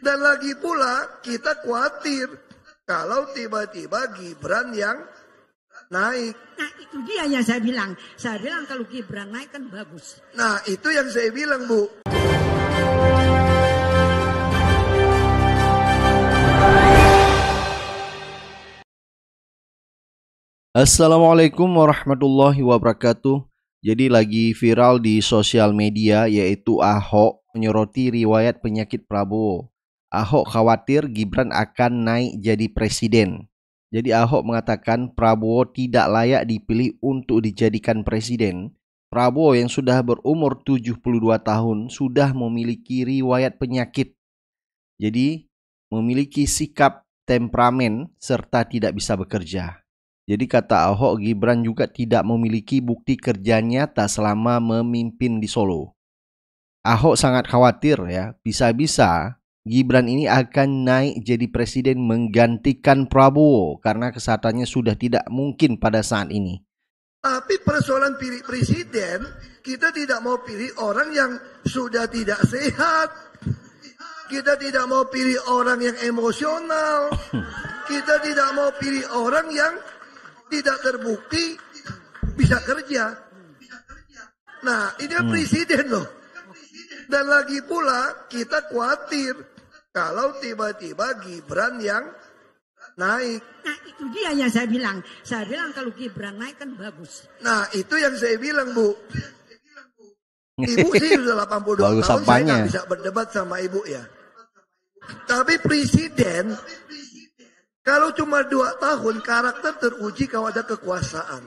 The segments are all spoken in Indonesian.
Dan lagi pula kita khawatir kalau tiba-tiba Gibran yang naik. Nah itu dia yang saya bilang. Saya bilang kalau Gibran naik kan bagus. Nah itu yang saya bilang, Bu. Assalamualaikum warahmatullahi wabarakatuh. Jadi lagi viral di sosial media yaitu Ahok menyoroti riwayat penyakit Prabowo. Ahok khawatir Gibran akan naik jadi presiden. Jadi Ahok mengatakan Prabowo tidak layak dipilih untuk dijadikan presiden. Prabowo yang sudah berumur 72 tahun sudah memiliki riwayat penyakit. Jadi memiliki sikap temperamen serta tidak bisa bekerja. Jadi kata Ahok, Gibran juga tidak memiliki bukti kerja nyata selama memimpin di Solo. Ahok sangat khawatir ya, bisa-bisa Gibran ini akan naik jadi presiden menggantikan Prabowo karena kesehatannya sudah tidak mungkin pada saat ini. Tapi persoalan pilih presiden, kita tidak mau pilih orang yang sudah tidak sehat. Kita tidak mau pilih orang yang emosional. Kita tidak mau pilih orang yang tidak terbukti bisa kerja. Nah, ini presiden loh. Dan lagi pula kita khawatir kalau tiba-tiba Gibran yang naik. Nah itu dia yang saya bilang. Saya bilang kalau Gibran naik kan bagus. Nah itu yang saya bilang, Bu. Ibu sih sudah 82 Bagus tahun, apanya? saya nggak bisa berdebat sama ibu ya. Tapi presiden, kalau cuma 2 tahun, karakter teruji kalau ada kekuasaan.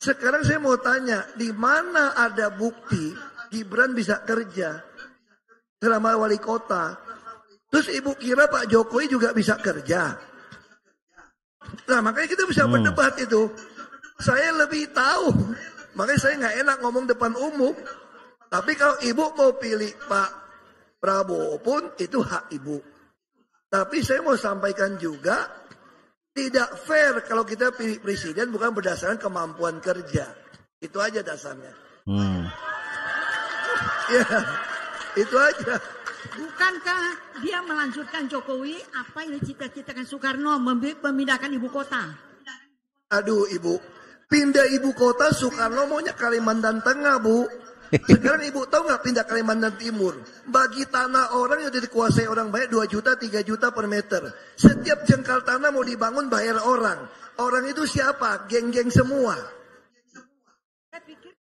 Sekarang saya mau tanya, di mana ada bukti Gibran bisa kerja selama wali kota? Terus ibu kira Pak Jokowi juga bisa kerja? Nah makanya kita bisa berdebat itu. Saya lebih tahu, makanya saya nggak enak ngomong depan umum. Tapi kalau ibu mau pilih Pak Prabowo pun itu hak ibu. Tapi saya mau sampaikan juga, tidak fair kalau kita pilih presiden bukan berdasarkan kemampuan kerja. Itu aja dasarnya. Ya, itu aja. Bukankah dia melanjutkan Jokowi apa yang dicita-citakan Soekarno memindahkan ibu kota? Aduh ibu, pindah ibu kota Soekarno maunya Kalimantan Tengah, Bu. Sekarang ibu tahu nggak pindah Kalimantan Timur? Bagi tanah orang yang dikuasai orang banyak 2 juta, 3 juta per meter. Setiap jengkal tanah mau dibangun bayar orang. Orang itu siapa? Geng-geng semua.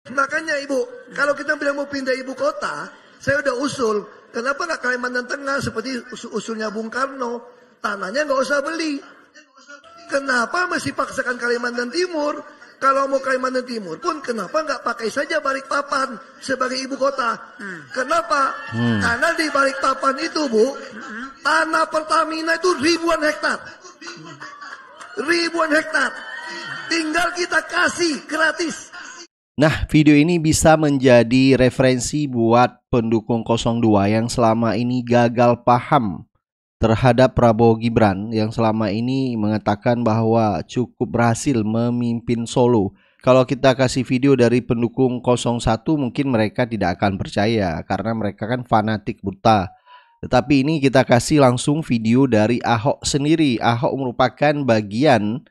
Makanya ibu, kalau kita bilang mau pindah ibu kota, saya udah usul. Kenapa nggak Kalimantan Tengah seperti usulnya Bung Karno? Tanahnya nggak usah beli. Kenapa mesti paksakan Kalimantan Timur? Kalau mau Kalimantan Timur pun kenapa nggak pakai saja Balikpapan sebagai ibu kota? Kenapa? Karena di Balikpapan itu, Bu, tanah Pertamina itu ribuan hektar. Ribuan hektar. Tinggal kita kasih gratis. Nah, video ini bisa menjadi referensi buat pendukung 02 yang selama ini gagal paham terhadap Prabowo Gibran yang selama ini mengatakan bahwa cukup berhasil memimpin Solo. Kalau kita kasih video dari pendukung 01 mungkin mereka tidak akan percaya karena mereka kan fanatik buta. Tetapi ini kita kasih langsung video dari Ahok sendiri. Ahok merupakan bagian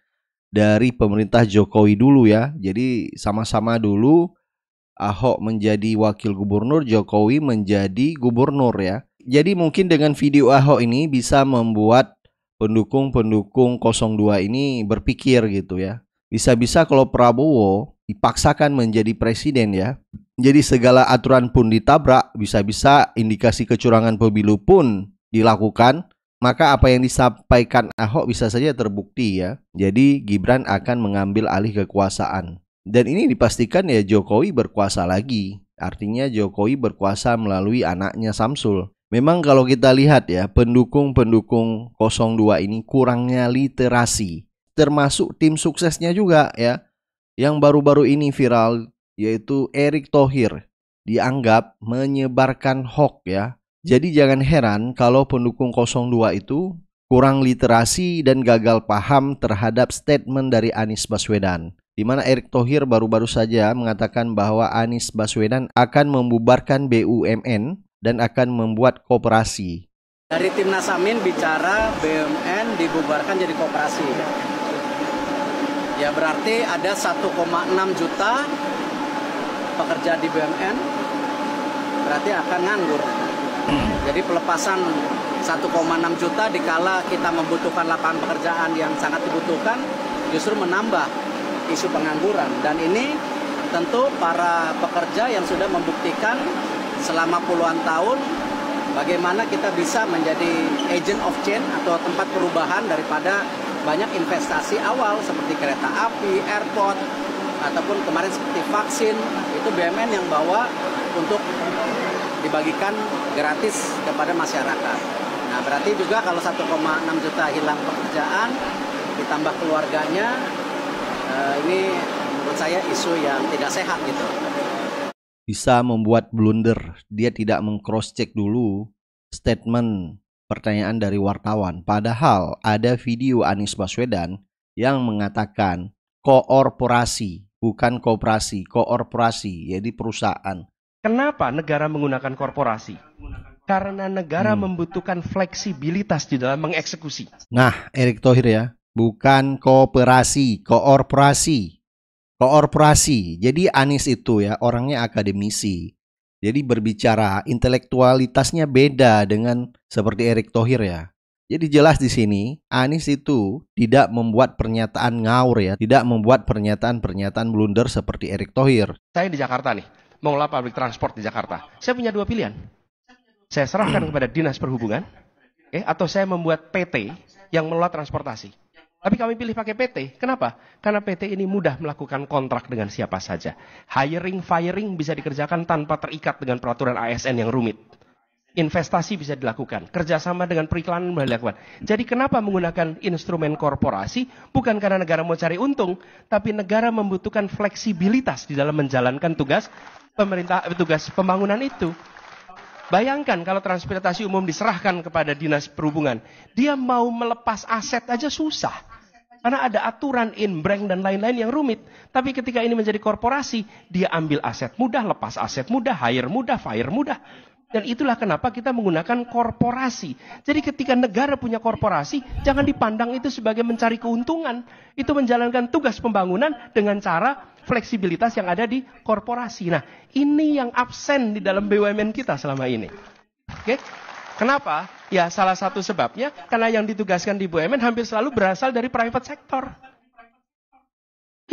dari pemerintah Jokowi dulu ya. Jadi sama-sama dulu Ahok menjadi wakil gubernur, Jokowi menjadi gubernur ya. Jadi mungkin dengan video Ahok ini bisa membuat pendukung-pendukung 02 ini berpikir gitu ya. Bisa-bisa kalau Prabowo dipaksakan menjadi presiden ya. Jadi segala aturan pun ditabrak, bisa-bisa indikasi kecurangan pemilu pun dilakukan. Maka apa yang disampaikan Ahok bisa saja terbukti ya. Jadi Gibran akan mengambil alih kekuasaan. Dan ini dipastikan ya Jokowi berkuasa lagi. Artinya Jokowi berkuasa melalui anaknya Samsul. Memang kalau kita lihat ya, pendukung-pendukung 02 ini kurangnya literasi. Termasuk tim suksesnya juga ya. Yang baru-baru ini viral yaitu Erick Thohir. Dianggap menyebarkan hoax ya. Jadi jangan heran kalau pendukung 02 itu kurang literasi dan gagal paham terhadap statement dari Anies Baswedan. Di mana Erick Thohir baru-baru saja mengatakan bahwa Anies Baswedan akan membubarkan BUMN dan akan membuat koperasi. Dari Timnas Amin bicara BUMN dibubarkan jadi koperasi. Ya berarti ada 1,6 juta pekerja di BUMN, berarti akan nganggur. Jadi pelepasan 1,6 juta dikala kita membutuhkan lapangan pekerjaan yang sangat dibutuhkan, justru menambah isu pengangguran. Dan ini tentu para pekerja yang sudah membuktikan selama puluhan tahun bagaimana kita bisa menjadi agent of change atau tempat perubahan daripada banyak investasi awal seperti kereta api, airport, ataupun kemarin seperti vaksin, itu BUMN yang bawa untuk dibagikan gratis kepada masyarakat. Nah berarti juga kalau 1,6 juta hilang pekerjaan, ditambah keluarganya, ini menurut saya isu yang tidak sehat gitu. Bisa membuat blunder, dia tidak meng-cross-check dulu statement pertanyaan dari wartawan. Padahal ada video Anies Baswedan yang mengatakan koorporasi, bukan koperasi, koorporasi, jadi perusahaan. Kenapa negara menggunakan korporasi? Karena negara membutuhkan fleksibilitas di dalam mengeksekusi. Nah, Erick Thohir ya, bukan kooperasi, koorporasi. Koorporasi. Jadi Anies itu ya orangnya akademisi. Jadi berbicara intelektualitasnya beda dengan seperti Erick Thohir ya. Jadi jelas di sini Anies itu tidak membuat pernyataan ngawur ya, tidak membuat pernyataan-pernyataan blunder seperti Erick Thohir. Saya di Jakarta nih, mengelola public transport di Jakarta. Saya punya dua pilihan. Saya serahkan kepada Dinas Perhubungan, atau saya membuat PT yang mengelola transportasi. Tapi kami pilih pakai PT. Kenapa? Karena PT ini mudah melakukan kontrak dengan siapa saja. Hiring, firing bisa dikerjakan tanpa terikat dengan peraturan ASN yang rumit. Investasi bisa dilakukan. Kerjasama dengan periklanan bisa dilakukan. Jadi kenapa menggunakan instrumen korporasi? Bukan karena negara mau cari untung, tapi negara membutuhkan fleksibilitas di dalam menjalankan tugas pembangunan itu. Bayangkan kalau transportasi umum diserahkan kepada Dinas Perhubungan. Dia mau melepas aset aja susah. Karena ada aturan in-bank dan lain-lain yang rumit. Tapi ketika ini menjadi korporasi, dia ambil aset mudah, lepas aset mudah, hire mudah, fire mudah. Dan itulah kenapa kita menggunakan korporasi. Jadi ketika negara punya korporasi, jangan dipandang itu sebagai mencari keuntungan. Itu menjalankan tugas pembangunan dengan cara fleksibilitas yang ada di korporasi. Nah, ini yang absen di dalam BUMN kita selama ini. Oke? Kenapa? Ya, salah satu sebabnya karena yang ditugaskan di BUMN hampir selalu berasal dari private sector.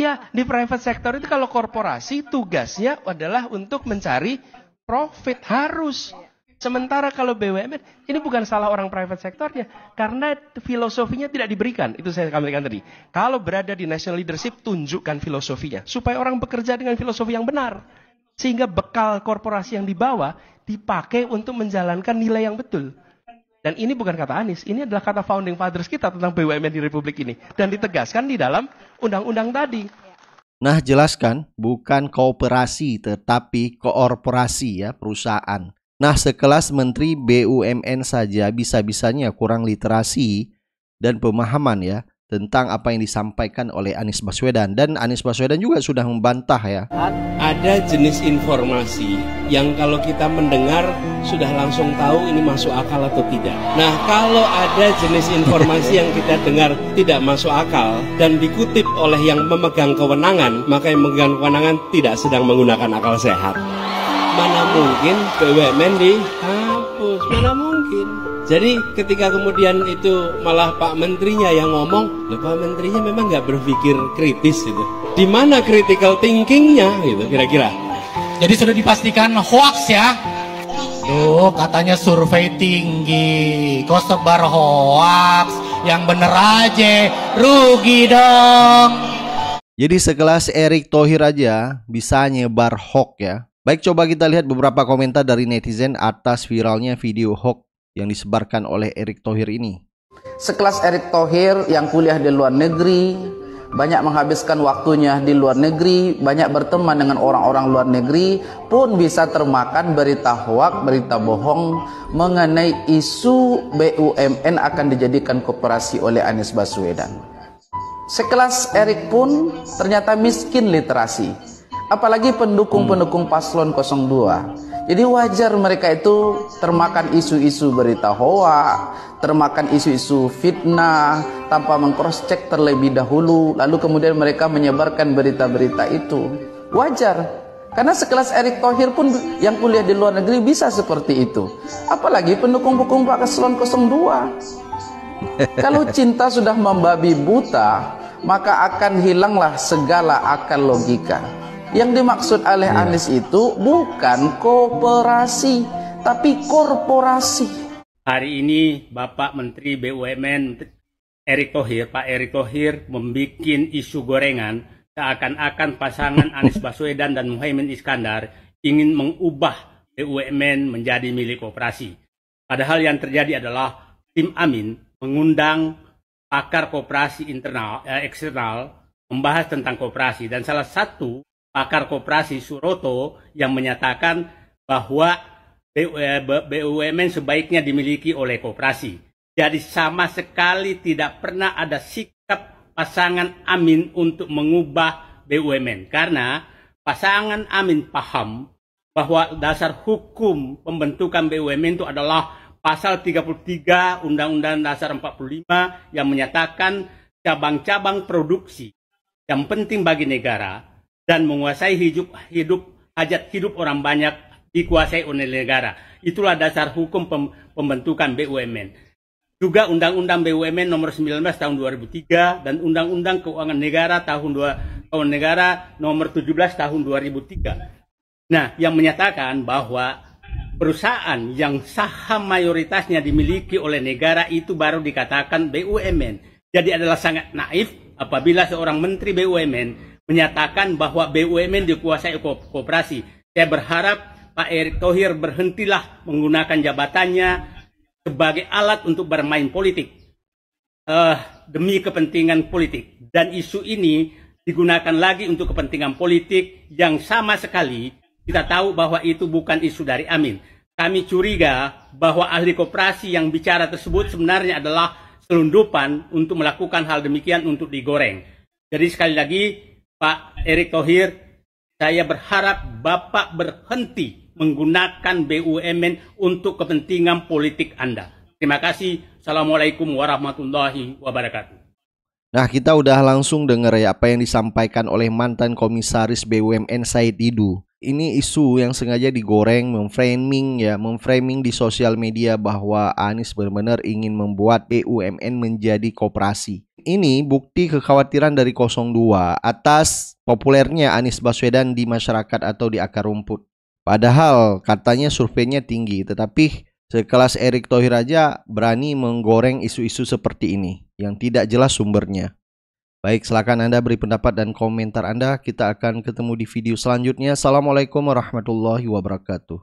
Ya, di private sector itu kalau korporasi tugasnya adalah untuk mencari profit, harus. Sementara kalau BUMN, ini bukan salah orang private sectornya. Karena filosofinya tidak diberikan. Itu saya sampaikan tadi. Kalau berada di national leadership, tunjukkan filosofinya. Supaya orang bekerja dengan filosofi yang benar. Sehingga bekal korporasi yang dibawa, dipakai untuk menjalankan nilai yang betul. Dan ini bukan kata Anies. Ini adalah kata founding fathers kita tentang BUMN di Republik ini. Dan ditegaskan di dalam undang-undang tadi. Nah, jelaskan bukan kooperasi tetapi koorporasi ya, perusahaan. Nah, sekelas Menteri BUMN saja bisa-bisanya kurang literasi dan pemahaman ya tentang apa yang disampaikan oleh Anies Baswedan. Dan Anies Baswedan juga sudah membantah ya. Ada jenis informasi yang kalau kita mendengar sudah langsung tahu ini masuk akal atau tidak. Nah, kalau ada jenis informasi yang kita dengar tidak masuk akal dan dikutip oleh yang memegang kewenangan, maka yang memegang kewenangan tidak sedang menggunakan akal sehat. Mana mungkin BUMN dihapus, mana mungkin. Jadi ketika kemudian itu malah Pak Menterinya yang ngomong, Pak Menterinya memang nggak berpikir kritis gitu. Di mana critical thinkingnya gitu kira-kira? Jadi sudah dipastikan hoax ya? Tuh katanya survei tinggi, kok sebar hoax, yang bener aja, rugi dong. Jadi sekelas Erick Thohir aja bisa nyebar hoax ya. Baik, coba kita lihat beberapa komentar dari netizen atas viralnya video hoax yang disebarkan oleh Erick Thohir ini. Sekelas Erick Thohir yang kuliah di luar negeri, banyak menghabiskan waktunya di luar negeri, banyak berteman dengan orang-orang luar negeri, pun bisa termakan berita hoax, berita bohong mengenai isu BUMN akan dijadikan koperasi oleh Anies Baswedan. Sekelas Erick pun ternyata miskin literasi. Apalagi pendukung-pendukung paslon 02 Jadi wajar mereka itu termakan isu-isu berita hoak, termakan isu-isu fitnah tanpa meng-cross check terlebih dahulu, lalu kemudian mereka menyebarkan berita-berita itu. Wajar, karena sekelas Erick Thohir pun yang kuliah di luar negeri bisa seperti itu. Apalagi pendukung-pendukung Paslon 02. Kalau cinta sudah membabi buta, maka akan hilanglah segala akal logika. Yang dimaksud oleh Anies itu bukan kooperasi, tapi korporasi. Hari ini Bapak Menteri BUMN Erick Thohir, Pak Erick Thohir membuat isu gorengan seakan-akan pasangan Anies Baswedan dan Muhaimin Iskandar ingin mengubah BUMN menjadi milik koperasi. Padahal yang terjadi adalah tim Amin mengundang pakar koperasi eksternal membahas tentang koperasi, dan salah satu pakar koperasi Suroto yang menyatakan bahwa BUMN sebaiknya dimiliki oleh koperasi. Jadi sama sekali tidak pernah ada sikap pasangan Amin untuk mengubah BUMN. Karena pasangan Amin paham bahwa dasar hukum pembentukan BUMN itu adalah pasal 33 Undang-Undang Dasar 45 yang menyatakan cabang-cabang produksi yang penting bagi negara dan menguasai hajat hidup orang banyak dikuasai oleh negara. Itulah dasar hukum pembentukan BUMN. Juga Undang-Undang BUMN nomor 19 tahun 2003 dan Undang-Undang Keuangan Negara nomor 17 tahun 2003. Nah, yang menyatakan bahwa perusahaan yang saham mayoritasnya dimiliki oleh negara itu baru dikatakan BUMN. Jadi adalah sangat naif apabila seorang menteri BUMN menyatakan bahwa BUMN dikuasai koperasi. Saya berharap Pak Erick Thohir berhentilah menggunakan jabatannya sebagai alat untuk bermain politik demi kepentingan politik. Dan isu ini digunakan lagi untuk kepentingan politik yang sama sekali kita tahu bahwa itu bukan isu dari Amin. Kami curiga bahwa ahli koperasi yang bicara tersebut sebenarnya adalah selundupan untuk melakukan hal demikian untuk digoreng. Jadi sekali lagi Pak Erick Thohir, saya berharap Bapak berhenti menggunakan BUMN untuk kepentingan politik Anda. Terima kasih. Assalamualaikum warahmatullahi wabarakatuh. Nah, kita udah langsung dengar ya apa yang disampaikan oleh mantan komisaris BUMN Said Didu. Ini isu yang sengaja digoreng, memframing di sosial media bahwa Anies benar-benar ingin membuat BUMN menjadi koperasi. Ini bukti kekhawatiran dari 02 atas populernya Anies Baswedan di masyarakat atau di akar rumput. Padahal katanya surveinya tinggi, tetapi sekelas Erick Thohir aja berani menggoreng isu-isu seperti ini yang tidak jelas sumbernya. Baik, silakan Anda beri pendapat dan komentar Anda. Kita akan ketemu di video selanjutnya. Assalamualaikum warahmatullahi wabarakatuh.